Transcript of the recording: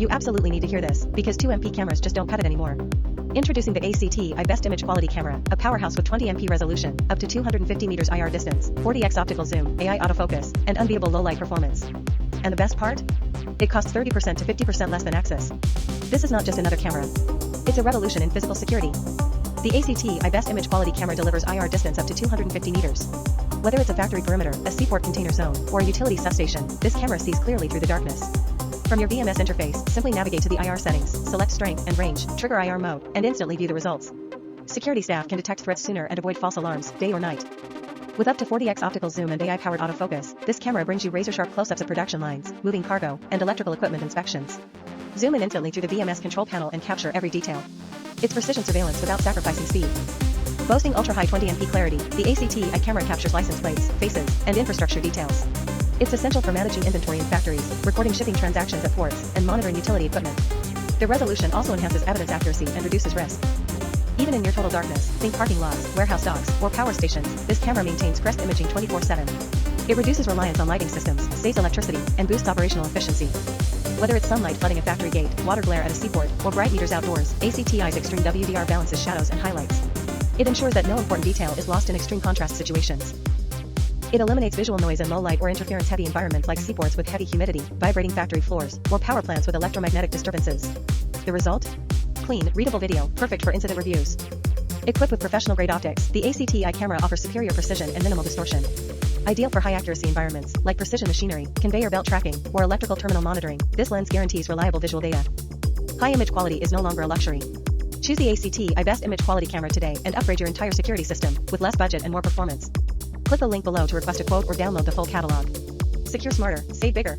You absolutely need to hear this, because 2MP cameras just don't cut it anymore. Introducing the ACTi Best Image Quality Camera, a powerhouse with 20MP resolution, up to 250 meters IR distance, 40x optical zoom, AI autofocus, and unbeatable low-light performance. And the best part? It costs 30% to 50% less than Axis. This is not just another camera. It's a revolution in physical security. The ACTi Best Image Quality Camera delivers IR distance up to 250 meters. Whether it's a factory perimeter, a seaport container zone, or a utility substation, this camera sees clearly through the darkness. From your VMS interface, simply navigate to the IR settings, select strength and range, trigger IR mode, and instantly view the results. Security staff can detect threats sooner and avoid false alarms, day or night. With up to 40x optical zoom and AI-powered autofocus, this camera brings you razor-sharp close-ups of production lines, moving cargo, and electrical equipment inspections. Zoom in instantly through the VMS control panel and capture every detail. It's precision surveillance without sacrificing speed. Boasting ultra-high 20MP clarity, the ACTi camera captures license plates, faces, and infrastructure details. It's essential for managing inventory in factories, recording shipping transactions at ports, and monitoring utility equipment. The resolution also enhances evidence accuracy and reduces risk. Even in near total darkness, think parking lots, warehouse docks, or power stations, this camera maintains crest imaging 24/7. It reduces reliance on lighting systems, saves electricity, and boosts operational efficiency. Whether it's sunlight flooding a factory gate, water glare at a seaport, or bright meters outdoors, ACTi's extreme WDR balances shadows and highlights. It ensures that no important detail is lost in extreme contrast situations. It eliminates visual noise in low-light or interference-heavy environments like seaports with heavy humidity, vibrating factory floors, or power plants with electromagnetic disturbances. The result? Clean, readable video, perfect for incident reviews. Equipped with professional-grade optics, the ACTi camera offers superior precision and minimal distortion. Ideal for high-accuracy environments, like precision machinery, conveyor belt tracking, or electrical terminal monitoring, this lens guarantees reliable visual data. High image quality is no longer a luxury. Choose the ACTi Best Image Quality Camera today and upgrade your entire security system, with less budget and more performance. Click the link below to request a quote or download the full catalog. Secure smarter, save bigger.